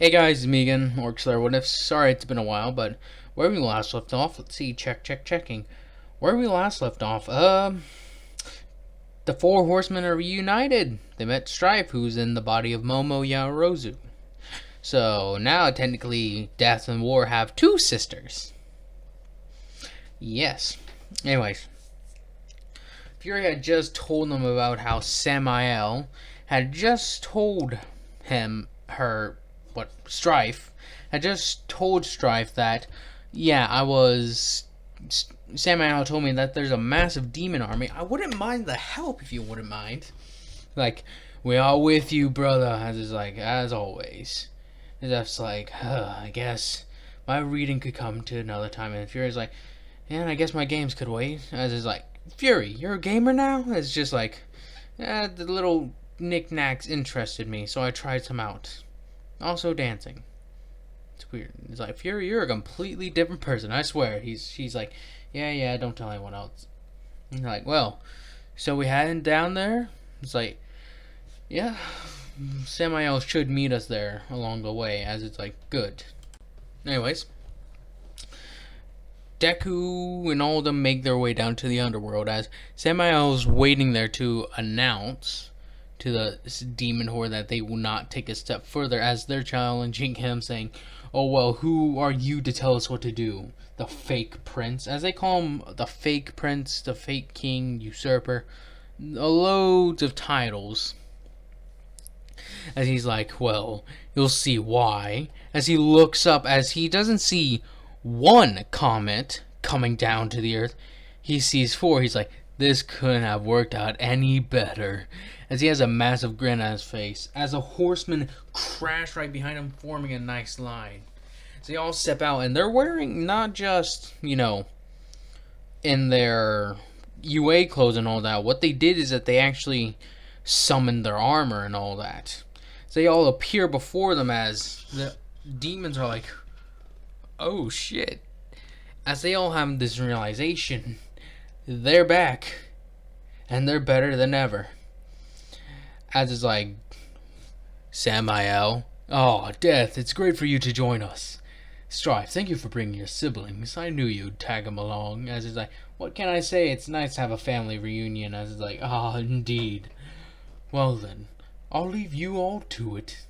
Hey guys, it's me again, Orcslayer. What if? Sorry, it's been a while, but where we last left off, let's see, checking. Where we last left off, the four horsemen are reunited. They met Strife, who's in the body of Momo Yaoruzu. So now, technically, Death and War have two sisters. Yes. Anyways, Fury had just told them about how Samael had just told Strife had just told Strife that, yeah, Samael told me that there's a massive demon army. I wouldn't mind the help if you wouldn't mind. Like, we are with you, brother. As always. And that's like, I guess my reading could come to another time. And Fury's like, yeah, I guess my games could wait. As is like, Fury, you're a gamer now? It's just like, the little knickknacks interested me, so I tried some out. Also dancing. It's weird. It's like, Fury, you're a completely different person, I swear. She's like, yeah, don't tell anyone else. And like, well, so we hadn't down there? It's like, yeah, Samael should meet us there along the way, as it's like, good. Anyways, Deku and all of them make their way down to the underworld as Samael's waiting there to announce to the demon horde that they will not take a step further, as they're challenging him, saying, oh well, who are you to tell us what to do? The fake prince, as they call him, the fake prince, the fake king, usurper, loads of titles. As he's like, well, you'll see why, as he looks up, as he doesn't see one comet coming down to the earth, he sees four. He's like, this couldn't have worked out any better, as he has a massive grin on his face, as a horseman crash right behind him, forming a nice line. So they all step out, and they're wearing not just, in their UA clothes and all that. What they did is that they actually summoned their armor and all that. So they all appear before them as the demons are like, oh shit. As they all have this realization, they're back, and they're better than ever. As it's like, Samael, oh, Death, it's great for you to join us. Strife, thank you for bringing your siblings. I knew you'd tag them along. As it's like, what can I say? It's nice to have a family reunion. As it's like, indeed. Well then, I'll leave you all to it.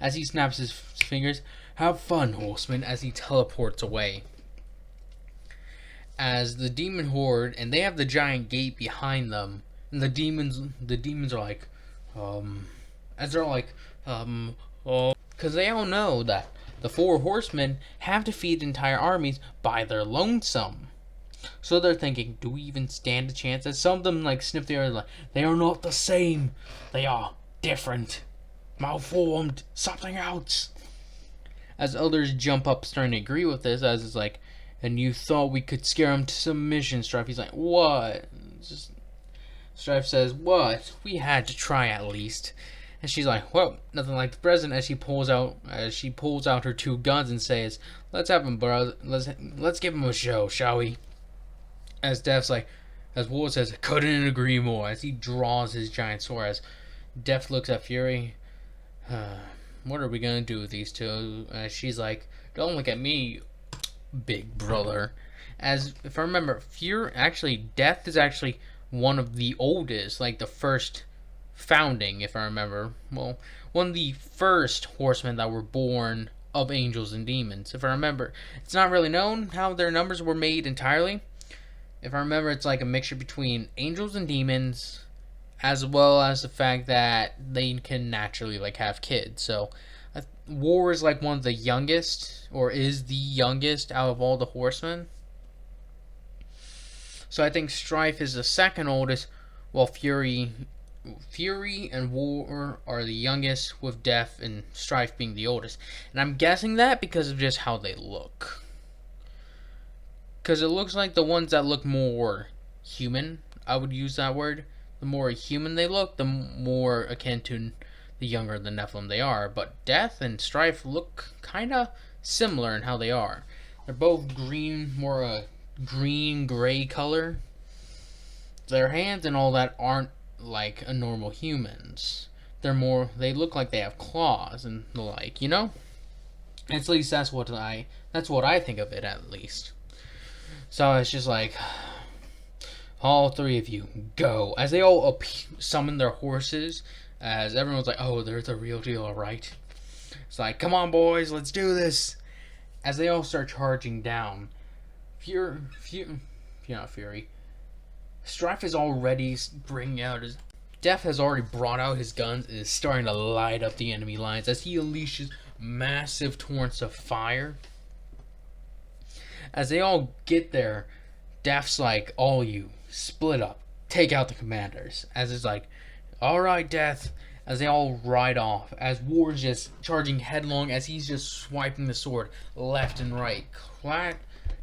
As he snaps his fingers, have fun, horseman, as he teleports away. As the demon horde, and they have the giant gate behind them, and the demons are like, as they're like, because they all know that the four horsemen have defeated entire armies by their lonesome. So they're thinking, do we even stand a chance? As some of them like sniff the air, like, they are not the same. They are different, malformed, something else. As others jump up, starting to agree with this, as it's like, and you thought we could scare him to submission, Strife. He's like, what? Strife says, what? We had to try at least. And she's like, well, nothing like the present. As she pulls out her two guns and says, let's have him, bro. Let's give him a show, shall we? As Death's like, as War says, couldn't agree more. As he draws his giant sword, as Death looks at Fury, what are we gonna do with these two? She's like, don't look at me, big brother. As if I remember, Death is actually one of the oldest, like the first founding, if I remember. Well, one of the first horsemen that were born of angels and demons, if I remember. It's not really known how their numbers were made entirely. If I remember, it's like a mixture between angels and demons, as well as the fact that they can naturally like have kids. So War is like one of the youngest, or is the youngest out of all the horsemen. So I think Strife is the second oldest, while Fury and War are the youngest, with Death and Strife being the oldest. And I'm guessing that because of just how they look. Because it looks like the ones that look more human, I would use that word. The more human they look, the more akin to the younger the Nephilim they are. But Death and Strife look kind of similar in how they are. They're both green, more a green-gray color. Their hands and all that aren't like a normal human's. They look like they have claws and the like, At least that's what I think of it, at least. So it's just like, all three of you go, as they all summon their horses, as everyone's like, oh, they're the real deal, alright. It's like, come on boys, let's do this. As they all start charging down, not Fury, Strife is already bringing out his... Death has already brought out his guns and is starting to light up the enemy lines as he unleashes massive torrents of fire. As they all get there, Death's like, all you, split up, take out the commanders. As it's like, alright, Death. As they all ride off, as War's just charging headlong, as he's just swiping the sword left and right.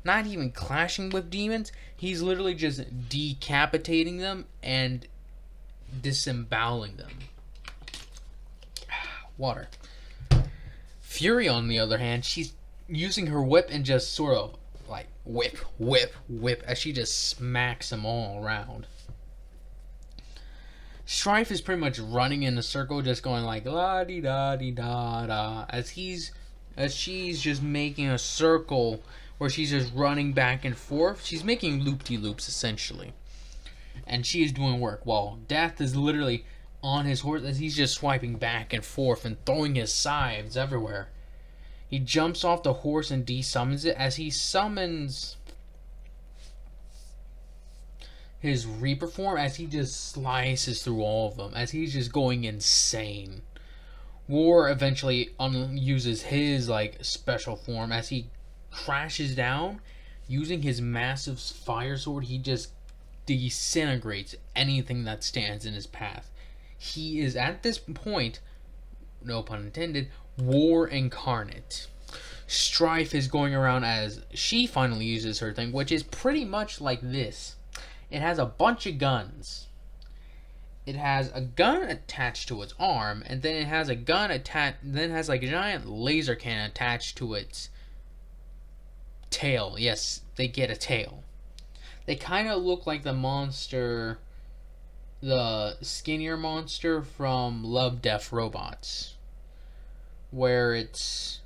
Not even clashing with demons, he's literally just decapitating them and disemboweling them. Water. Fury, on the other hand, she's using her whip and just sort of like whip, as she just smacks them all around. Strife is pretty much running in a circle, just going like la di da di da da, as she's just making a circle where she's just running back and forth. She's making loop-de-loops essentially, and she is doing work while Death is literally on his horse as he's just swiping back and forth and throwing his scythes everywhere. He jumps off the horse and desummons it as he summons his Reaper form, as he just slices through all of them as he's just going insane. War eventually uses his like special form as he crashes down using his massive fire sword. He just disintegrates anything that stands in his path. He is at this point, no pun intended, War incarnate. Strife is going around as she finally uses her thing, which is pretty much like this. It has a bunch of guns. It has a gun attached to its arm, and then it has a gun attached. Then it has like a giant laser cannon attached to its tail. Yes, they get a tail. They kind of look like the monster, the skinnier monster from Love, Death, Robots, where it's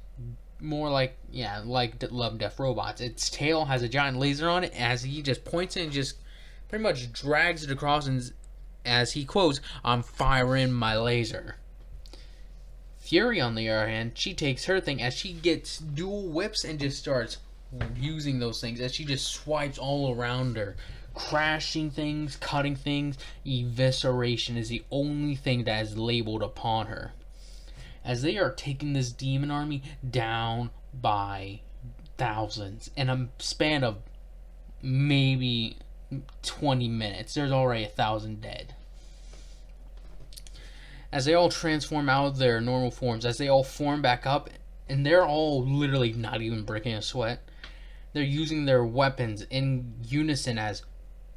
more like, yeah, like Love, Death, Robots. Its tail has a giant laser on it as he just points it and just pretty much drags it across, and as he quotes, "I'm firing my laser." Fury, on the other hand, she takes her thing as she gets dual whips and just starts using those things as she just swipes all around her, crashing things, cutting things. Evisceration is the only thing that is labeled upon her, as they are taking this demon army down by thousands in a span of maybe 20 minutes. There's already 1,000 dead. As they all transform out of their normal forms, as they all form back up, and they're all literally not even breaking a sweat. They're using their weapons in unison as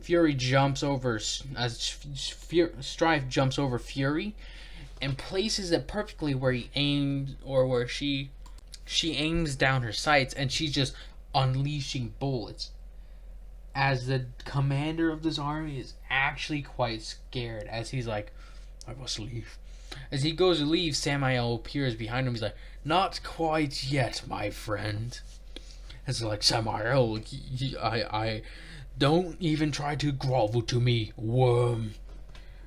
Fury jumps over, Strife jumps over Fury and places it perfectly where he aims, or where she aims down her sights, and she's just unleashing bullets. As the commander of this army is actually quite scared, as he's like, I must leave. As he goes to leave, Samael appears behind him. He's like, not quite yet, my friend. It's like, Samael, I don't even try to grovel to me, worm.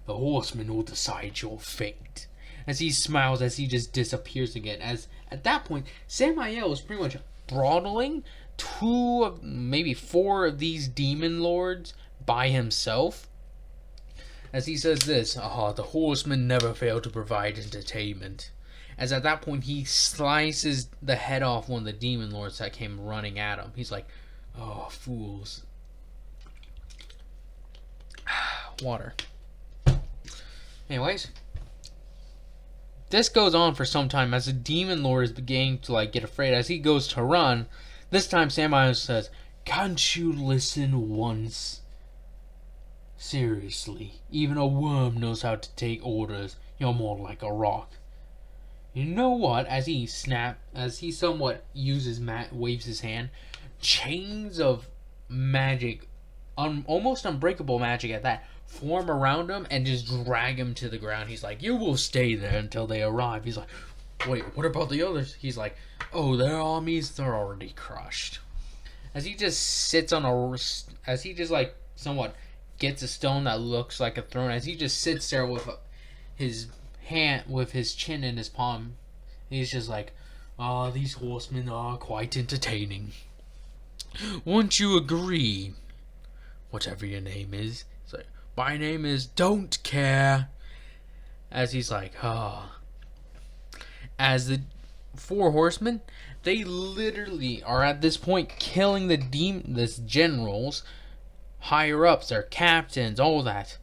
The horsemen will decide your fate. As he smiles, as he just disappears again. As at that point, Samael is pretty much throttling 2 maybe 4 of these demon lords by himself, as he says this, the horsemen never fail to provide entertainment. As at that point he slices the head off one of the demon lords that came running at him. He's like, oh, fools. Water. Anyways, this goes on for some time as the demon lord is beginning to like get afraid. As he goes to run, this time Samael says, can't you listen once? Seriously, even a worm knows how to take orders. You're more like a rock. You know what? As he somewhat waves his hand, chains of magic, almost unbreakable magic at that, form around him and just drag him to the ground. He's like, you will stay there until they arrive. He's like, wait, what about the others? He's like, oh, their armies, they're already crushed. As he just sits on as he just like somewhat gets a stone that looks like a throne, as he just sits there with his with his chin in his palm, he's just like, ah, these horsemen are quite entertaining. Won't you agree? Whatever your name is. It's like, my name is Don't Care. As he's like, ah. As the four horsemen, they literally are at this point killing this generals, higher ups, their captains, all that.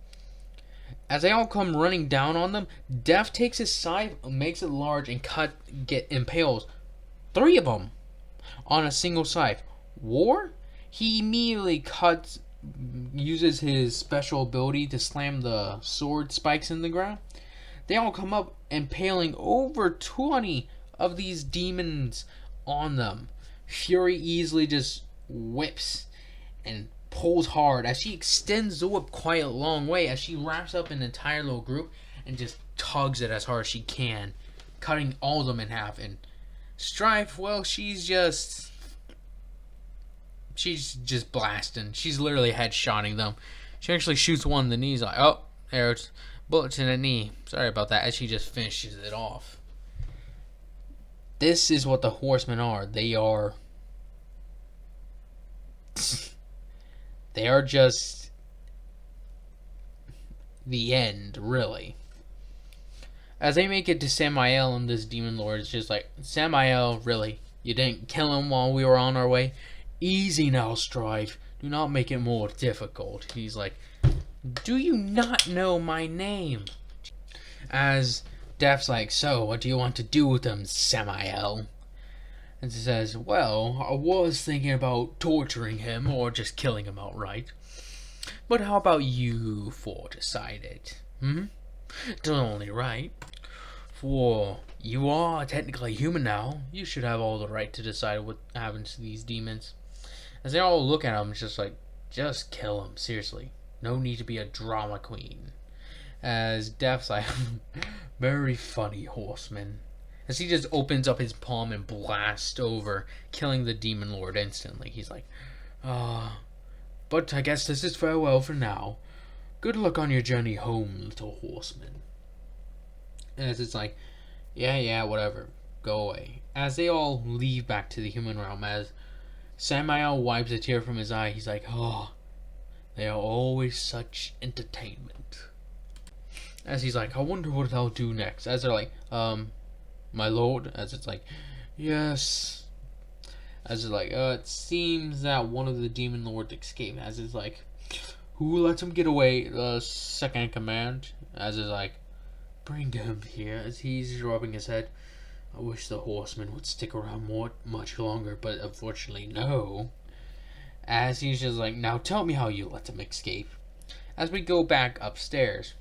As they all come running down on them, Death takes his scythe, makes it large, and impales 3 of them on a single scythe. War, he immediately uses his special ability to slam the sword spikes in the ground. They all come up, impaling over 20 of these demons on them. Fury easily just whips and pulls hard as she extends the whip quite a long way, as she wraps up an entire little group and just tugs it as hard as she can, cutting all of them in half. And Strife, well, she's just blasting. She's literally headshotting them. She actually shoots one in the knees, like, oh, there's bullets in the knee. Sorry about that, as she just finishes it off. This is what the horsemen are. They are just the end, really. As they make it to Samael, and this demon lord is just like, Samael, really? You didn't kill him while we were on our way? Easy now, Strife. Do not make it more difficult. He's like, do you not know my name? As Death's like, so what do you want to do with him, Samael? And he says, well, I was thinking about torturing him or just killing him outright. But how about you four decide it? It's only right. For you are technically human now. You should have all the right to decide what happens to these demons. As they all look at him, it's just like, just kill him, seriously. No need to be a drama queen. As Death's like, very funny, horseman. As he just opens up his palm and blasts over, killing the demon lord instantly. He's like, but I guess this is farewell for now. Good luck on your journey home, little horseman. As it's like, yeah, whatever. Go away. As they all leave back to the human realm, as Samael wipes a tear from his eye, he's like, they are always such entertainment. As he's like, I wonder what I'll do next. As they're like, my lord. As it's like, yes. As it's like, it seems that one of the demon lords escaped. As it's like, who lets him get away? The second in command. As it's like, bring him here. As he's rubbing his head. I wish the horseman would stick around much longer, but unfortunately, no. As he's just like, now tell me how you let him escape. As we go back upstairs,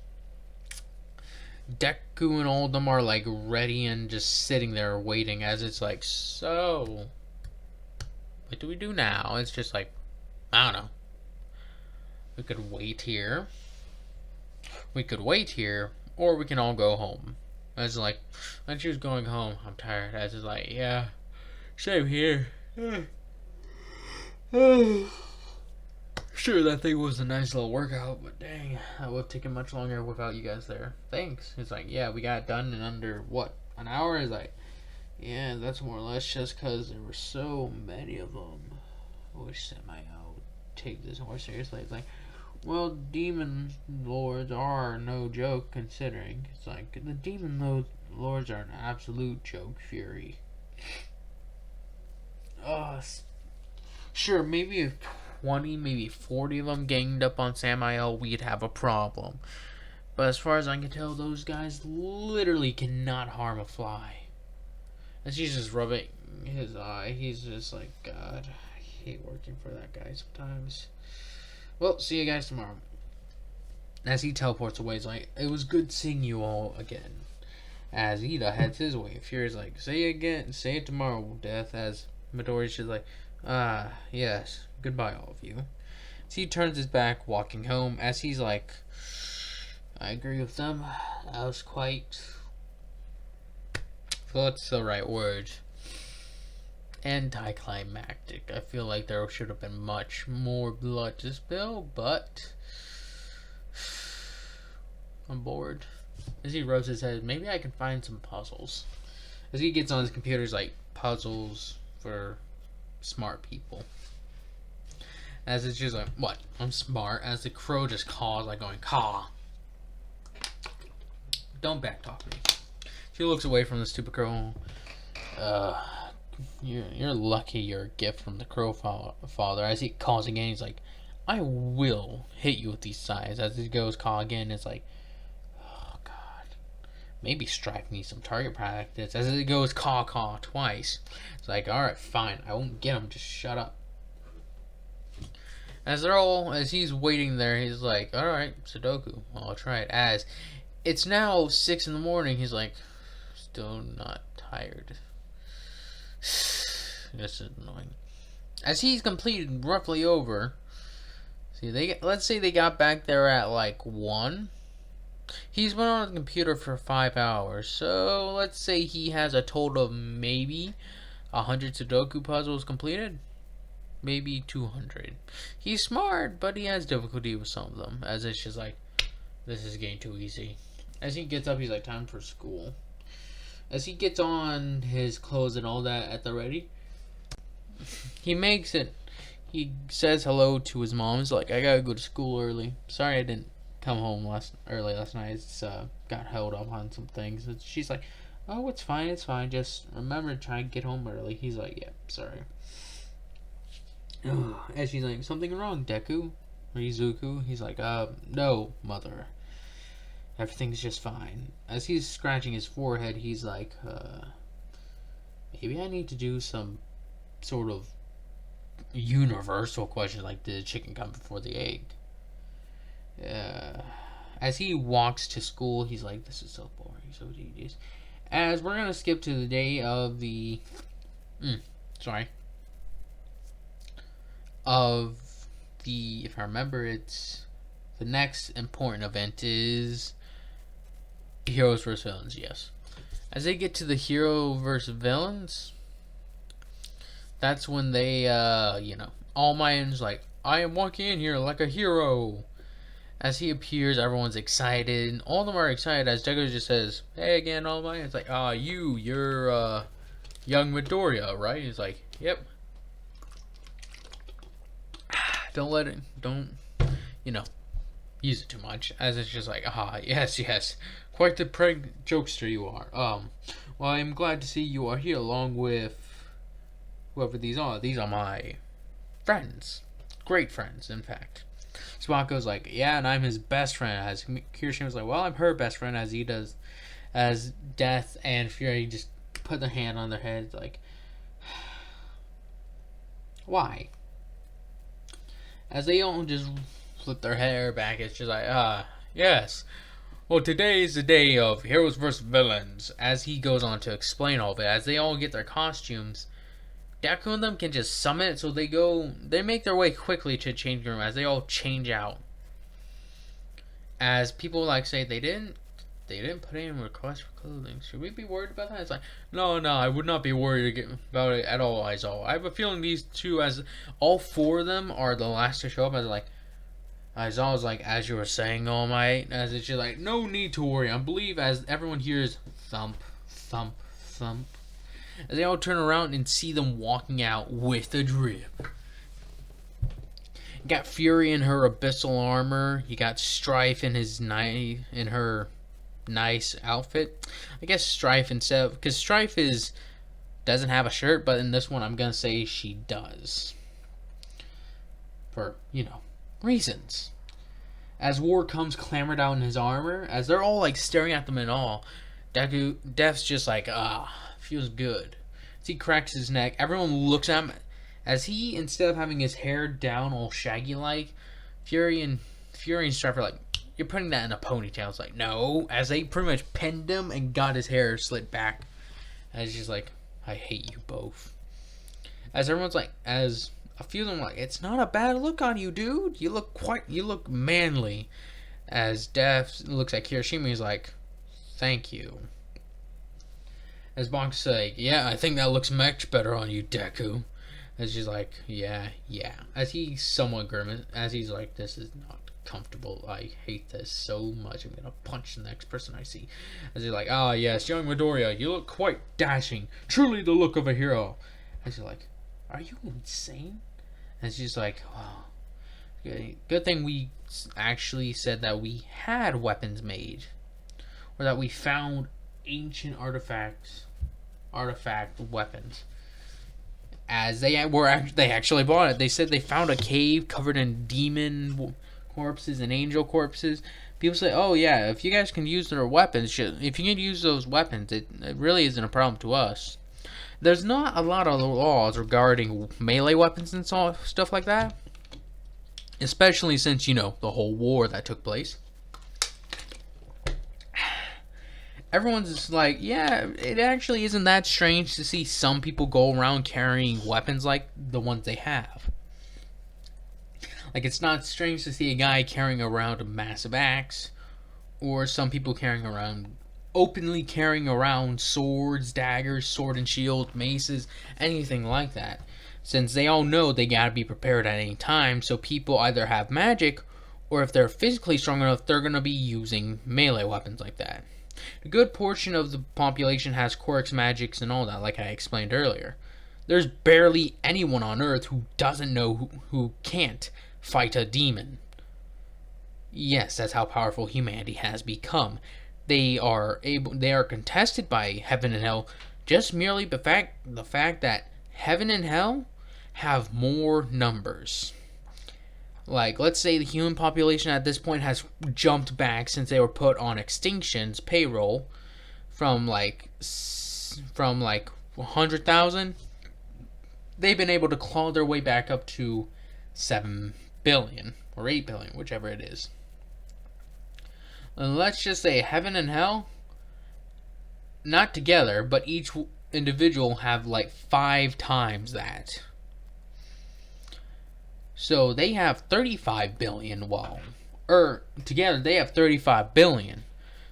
Deku and all of them are like ready and just sitting there waiting. As it's like, so what do we do now? It's just like, I don't know. We could wait here. Or we can all go home. As like, I choose going home. I'm tired. As it's like, yeah, same here. Sure, that thing was a nice little workout, but dang, that would have taken much longer without you guys there. Thanks. It's like, yeah, we got it done in under, what, an hour? It's like, yeah, that's more or less just because there were so many of them. I wish Samael would take this more seriously. It's like, well, demon lords are no joke considering. It's like, the demon lords are an absolute joke, Fury. Sure, maybe if 20, maybe 40 of them ganged up on Samael, we'd have a problem. But as far as I can tell, those guys literally cannot harm a fly. As he's just rubbing his eye, he's just like, God, I hate working for that guy sometimes. Well, see you guys tomorrow. As he teleports away, he's like, it was good seeing you all again. As Ida heads his way, Fury's like, say it tomorrow, Death. As Midori's just like, yes, goodbye all of you. So he turns his back, walking home, as he's like, I agree with them. That was quite What's the right word? Anticlimactic. I feel like there should have been much more blood to spill, but I'm bored. As he rubs his head, maybe I can find some puzzles. As he gets on his computer, he's like, puzzles for smart people. As it's just like, what? I'm smart. As the crow just caws, like going, caw. Don't backtalk me. She looks away from the stupid crow. You're lucky you're a gift from the crow father. As he calls again, he's like, I will hit you with these sides. As he goes call again, it's like, oh god, maybe Strife needs some target practice. As it goes caw twice, it's like, alright, fine, I won't get him, just shut up. As he's waiting there, he's like, alright, Sudoku, I'll try it. As it's now 6 in the morning, he's like, still not tired. This is annoying. As he's completed roughly over, let's say they got back there at like 1. He's been on the computer for 5 hours, so let's say he has a total of maybe 100 Sudoku puzzles completed. Maybe 200. He's smart, but he has difficulty with some of them. As it's just like, this is getting too easy. As he gets up, he's like, time for school. As he gets on his clothes and all that at the ready, he makes it. He says hello to his mom. He's like, I gotta go to school early. Sorry I didn't come home early last night. It's got held up on some things. She's like, oh, it's fine. Just remember to try and get home early. He's like, yeah, sorry. And she's like, something wrong, Deku? Or Izuku? He's like, no, mother. Everything's just fine. As he's scratching his forehead, he's like, maybe I need to do some sort of universal question, like, did the chicken come before the egg? As he walks to school, he's like, this is so boring, so tedious. As we're gonna skip to the day of the... if I remember, it's... The next important event is... Heroes vs. Villains, yes. As they get to the hero versus villains, that's when they, All Might's like, I am walking in here like a hero. As he appears, everyone's excited. All of them are excited as Deku just says, hey again, All Might. It's like, you're, young Midoriya, right? He's like, yep. Don't, use it too much. As it's just like, yes. Quite the jokester you are. Well, I'm glad to see you are here along with whoever these are. These are my friends. Great friends, in fact. Swako's like, yeah, and I'm his best friend. As Kirishima's like, well, I'm her best friend, as he does. As Death and Fury just put their hand on their heads, like, why? As they all just flip their hair back, it's just like, yes. Well, today is the day of heroes versus villains. As he goes on to explain all of it, as they all get their costumes, Deku and them can just summon it, so they make their way quickly to the changing room as they all change out. As people say they didn't put in requests for clothing. Should we be worried about that? It's like, no, I would not be worried about it at all, Aizawa. I have a feeling these two, as all 4 of them are the last to show up, as Aizawa's like, as you were saying, All Might, as it's just like, no need to worry. I believe as everyone hears thump, thump, thump, as they all turn around and see them walking out with a drip. You got Fury in her abyssal armor. You got Strife in her nice outfit. I guess Strife because Strife doesn't have a shirt, but in this one I'm gonna say she does. For, reasons. As War comes clambered out in his armor, as they're all staring at them in awe, Death's just like, feels good. As he cracks his neck, everyone looks at him as he, instead of having his hair down all shaggy like, Fury and Strife are like, you're putting that in a ponytail. It's like, no, as they pretty much pinned him and got his hair slit back. And it's just like, I hate you both. As everyone's like, as a few of them like, it's not a bad look on you, dude. You look manly. As Death looks at Kirishima, he's like, thank you. As Bonk's like, yeah, I think that looks much better on you, Deku. As she's like, yeah. As he somewhat grimaces, as he's like, this is not comfortable. I hate this so much. I'm gonna punch the next person I see. As he's like, ah, yes, young Midoriya, you look quite dashing. Truly the look of a hero. As he's like, are you insane? And she's like, wow. Good thing we actually said that we had weapons made. Or that we found ancient artifact weapons. As they actually bought it. They said they found a cave covered in demon corpses and angel corpses. People say, oh yeah, if you guys can use their weapons, if you can use those weapons, it really isn't a problem to us. There's not a lot of laws regarding melee weapons and stuff like that. Especially since, you know, the whole war that took place. Everyone's just like, yeah, it actually isn't that strange to see some people go around carrying weapons like the ones they have. Like, it's not strange to see a guy carrying around a massive axe, or some people openly carrying around swords, daggers, sword and shield, maces, anything like that. Since they all know they gotta be prepared at any time, so people either have magic, or if they're physically strong enough, they're gonna be using melee weapons like that. A good portion of the population has quirks, magics, and all that, like I explained earlier. There's barely anyone on Earth who doesn't know who can't fight a demon. Yes, that's how powerful humanity has become. They are contested by heaven and hell, just merely the fact that heaven and hell have more numbers. Like, let's say the human population at this point has jumped back since they were put on extinction's payroll from like 100,000. They've been able to claw their way back up to 7 billion or 8 billion, whichever it is. And let's just say heaven and hell, not together, but each individual have like 5 times that. So they have 35 billion, together they have 35 billion.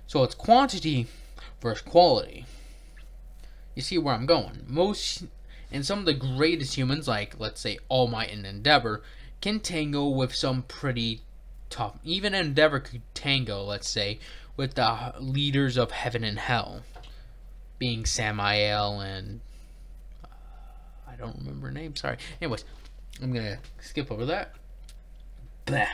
So it's quantity versus quality. You see where I'm going. Some of the greatest humans, like let's say All Might and Endeavor, can tango with some pretty tough. Even Endeavor could tango, let's say, with the leaders of heaven and hell, being Samael and I don't remember her name. Sorry. Anyways, I'm gonna skip over that. Blah.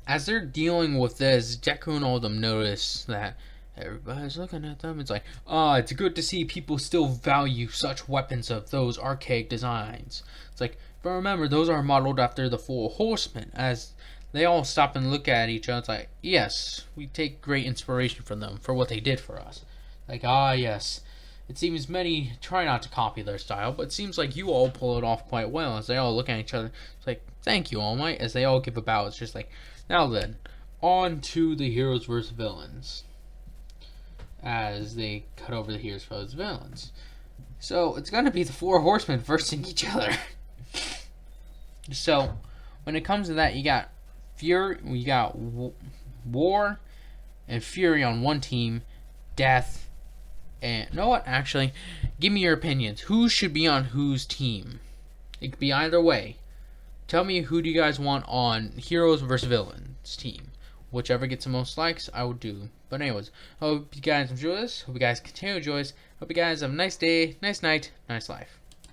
As they're dealing with this, Deku and all of them notice that everybody's looking at them. It's like, it's good to see people still value such weapons of those archaic designs. It's like, but remember, those are modeled after the 4 horsemen. As they all stop and look at each other, it's like, yes, we take great inspiration from them for what they did for us. Like, yes. It seems many try not to copy their style, but it seems like you all pull it off quite well. As they all look at each other, it's like, thank you, All Might. As they all give a bow, it's just like, now then, on to the heroes versus villains. As they cut over the heroes versus villains. So, it's going to be the 4 horsemen versing each other. So, when it comes to that, you got War and Fury on one team, Death. And you know what? Actually, give me your opinions. Who should be on whose team? It could be either way. Tell me, who do you guys want on heroes versus villains team? Whichever gets the most likes, I will do. But anyways, hope you guys enjoy this. Hope you guys continue to enjoy this. Hope you guys have a nice day, nice night, nice life.